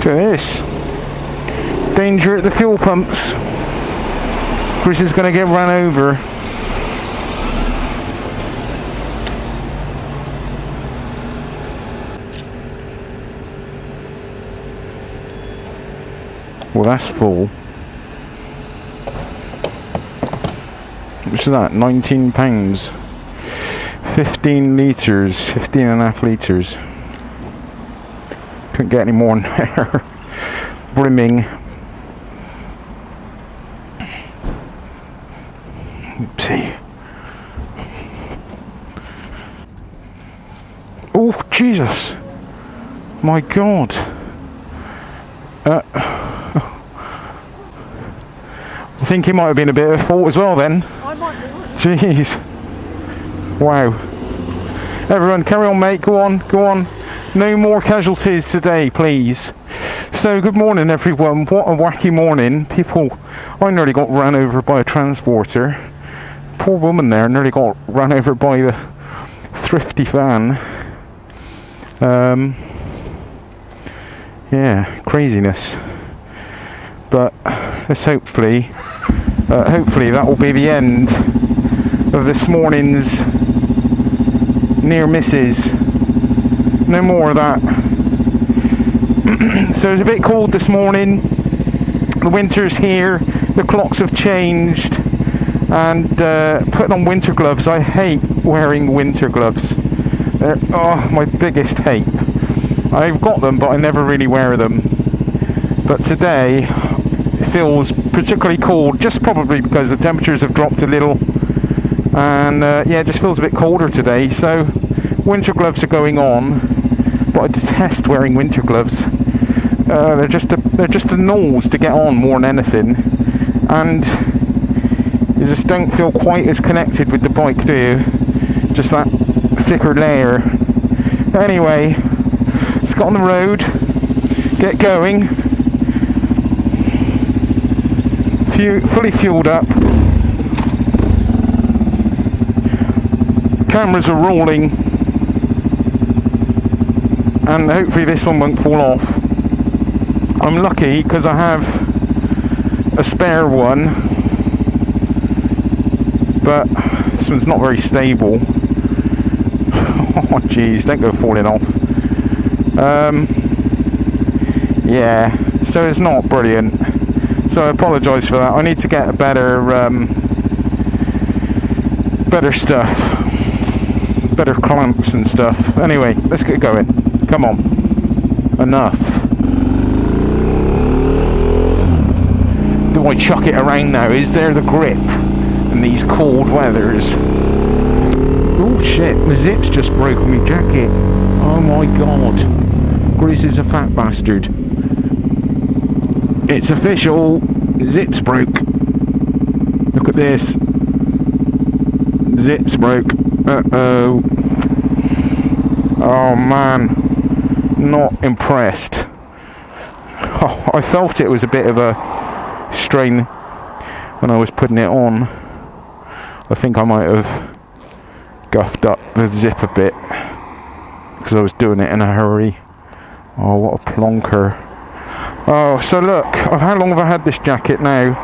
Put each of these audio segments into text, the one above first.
Look at this. Danger at the fuel pumps. Chris is going to get run over. Well, that's full. Which is that? £19. 15 litres. 15.5 litres. Couldn't get any more in there. Brimming. Oopsie. Oh, Jesus. My God. I think it might have been a bit of a fault as well then. I might do it. Jeez. Wow. Everyone, carry on, mate. Go on, go on. No more casualties today, please. So, good morning, everyone. What a wacky morning. People, I nearly got run over by a transporter. Poor woman there nearly got run over by the thrifty van. Yeah, craziness. But let's hopefully that will be the end of this morning's near misses. No more of that. So it's a bit cold this morning. The winter's here. The clocks have changed. And putting on winter gloves. I hate wearing winter gloves. They're my biggest hate. I've got them, but I never really wear them. But today it feels particularly cold, just probably because the temperatures have dropped a little. And yeah, it just feels a bit colder today. So winter gloves are going on, but I detest wearing winter gloves. They're just a nose to get on more than anything, and you just don't feel quite as connected with the bike, do you? Just that thicker layer. Anyway, let's get on the road, get going. Fully fueled up. Cameras are rolling, and hopefully this one won't fall off. I'm lucky because I have a spare one, but this one's not very stable. Oh jeez, don't go falling off. Yeah, so it's not brilliant. So I apologise for that. I need to get a better stuff, better clamps and stuff. Anyway, let's get going. Come on, enough. Do I chuck it around now? Is there the grip in these cold weathers? Oh shit, the zips just broke on my jacket. Oh my God, Grizz is a fat bastard. It's official, zips broke. Look at this. Zips broke. Uh-oh. Oh man, not impressed. Oh, I felt it was a bit of a strain when I was putting it on. I think I might have guffed up the zip a bit because I was doing it in a hurry. Oh, what a plonker. Oh, so look, how long have I had this jacket now?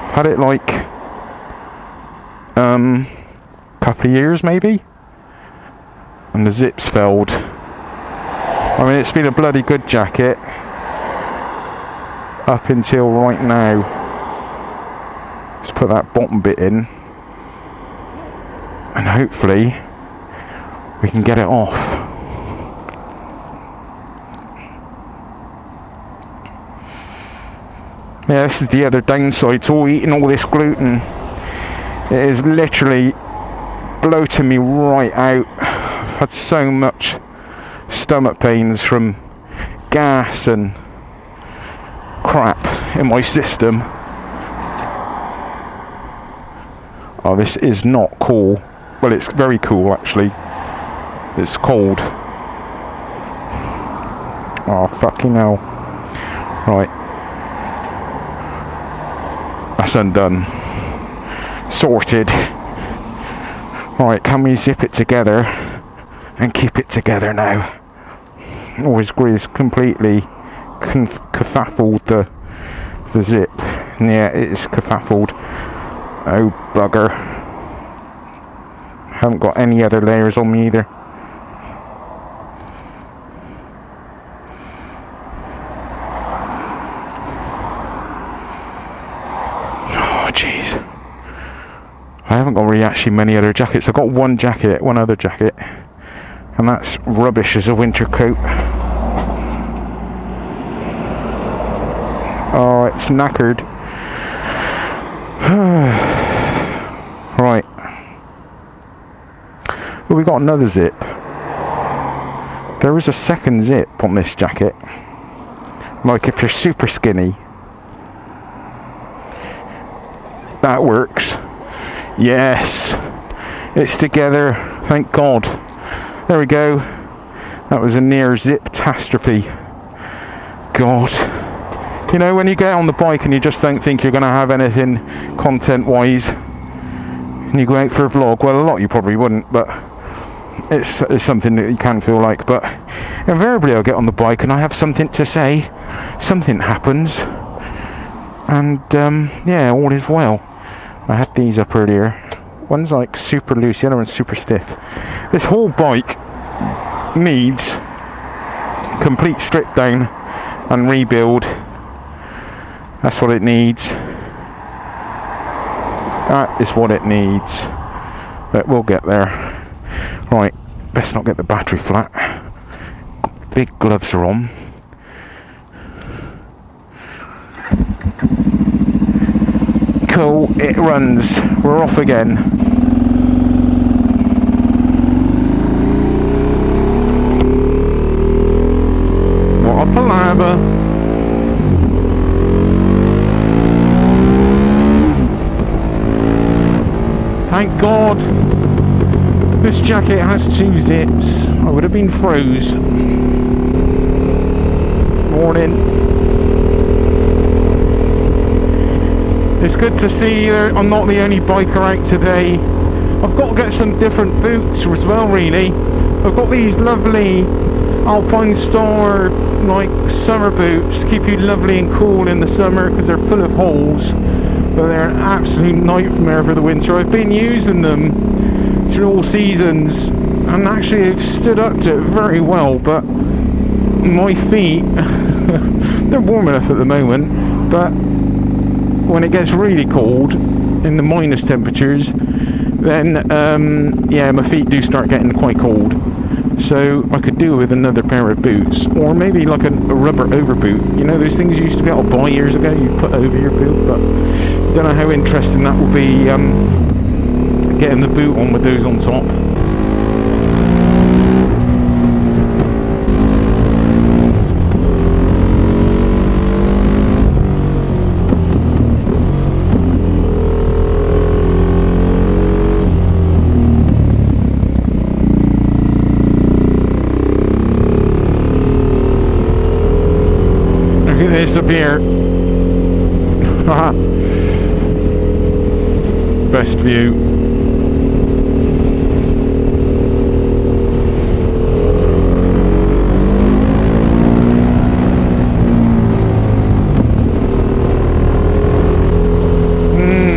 I've had it like couple of years maybe, and the zips failed. I mean, it's been a bloody good jacket up until right now. Let's put that bottom bit in, and hopefully we can get it off. Yeah, this is the other downside to eating all this gluten. It is literally bloating me right out. I've had so much stomach pains from gas and crap in my system. Oh, this is not cool. Well, it's very cool actually. It's cold. Oh, fucking hell. Right. That's undone. Sorted. Alright, can we zip it together and keep it together now? Or is Grizz completely kerfuffled the zip. Yeah, it's kerfuffled. Oh bugger. Haven't got any other layers on me either. Oh jeez. I haven't got really actually many other jackets. I've got one other jacket, and that's rubbish as a winter coat. Oh, it's knackered. Right. Well, we got another zip. There is a second zip on this jacket. Like if you're super skinny. That works. Yes. It's together. Thank God. There we go. That was a near zip-tastrophe. God. You know, when you get on the bike and you just don't think you're going to have anything content-wise, and you go out for a vlog, well, a lot you probably wouldn't, but it's something that you can feel like. But invariably I'll get on the bike and I have something to say, something happens, and yeah, all is well. I had these up earlier. One's like super loose, the other one's super stiff. This whole bike needs complete strip down and rebuild. That's what it needs. That is what it needs. But we'll get there. Right, best not get the battery flat. Big gloves are on. Cool, it runs. We're off again. What a palaver. Thank God this jacket has 2 zips. I would have been froze. Morning. It's good to see I'm not the only biker out today. I've got to get some different boots as well, really. I've got these lovely Alpine Star like summer boots, keep you lovely and cool in the summer because they're full of holes. But they're an absolute nightmare for the winter. I've been using them through all seasons and actually have stood up to it very well, but my feet, they're warm enough at the moment, but when it gets really cold in the minus temperatures, then yeah, my feet do start getting quite cold. So I could do with another pair of boots, or maybe like a rubber overboot. You know those things you used to be able to buy years ago, you put over your boot, but don't know how interesting that will be, getting the boot on with those on top. Look at this up here. Best view.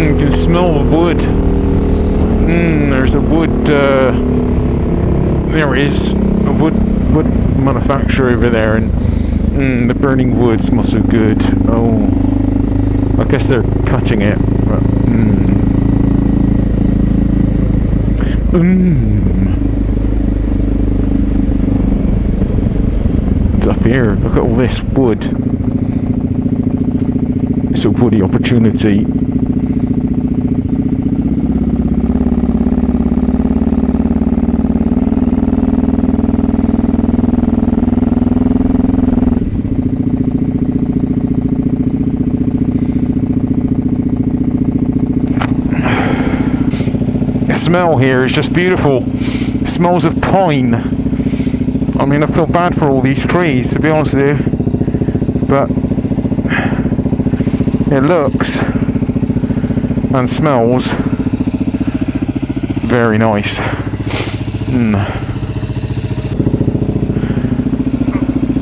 You can smell the wood. There's a wood. There is a wood manufacturer over there, and the burning wood smells so good. Oh, I guess they're cutting it. But, It's up here. Look at all this wood. It's a woody opportunity. The smell here is just beautiful. It smells of pine. I mean, I feel bad for all these trees, to be honest with you, but it looks and smells very nice.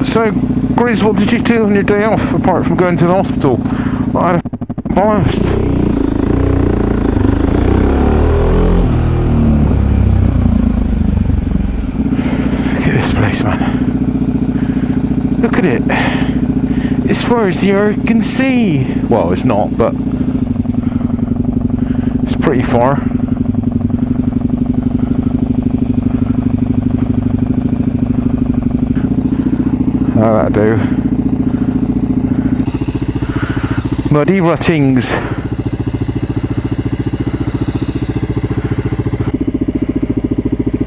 So So, Grizz, what did you do on your day off apart from going to the hospital? I had a blast. Look at this place, man. Look at it. As far as the eye can see. Well, it's not, but it's pretty far. How that'll do. Muddy ruttings.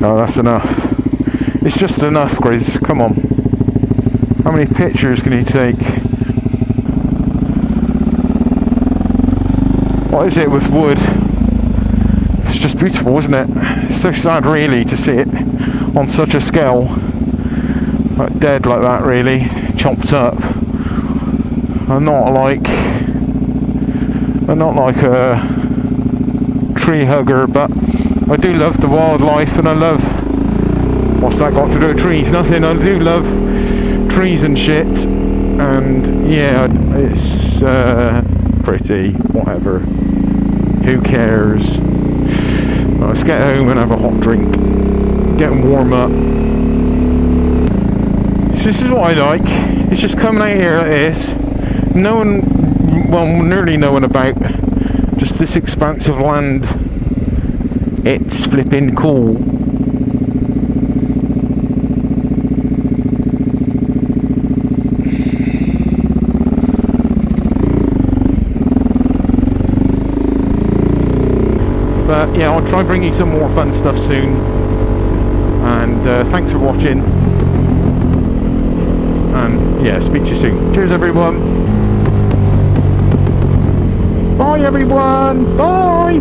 No, that's enough. It's just enough, Grizz. Come on. How many pictures can you take? What is it with wood? It's just beautiful, isn't it? It's so sad, really, to see it on such a scale. Like dead like that, really. Chopped up. I'm not like a tree hugger, but I do love the wildlife, and I love... What's that got to do with trees? Nothing. I do love trees and shit, and yeah, it's pretty, whatever. Who cares? Well, let's get home and have a hot drink. Get and warm up. So this is what I like. It's just coming out here like this. No one, well, nearly no one about. Just this expanse of land. It's flipping cool. But yeah, I'll try bringing some more fun stuff soon. And thanks for watching. And yeah, speak to you soon. Cheers, everyone. Bye, everyone. Bye.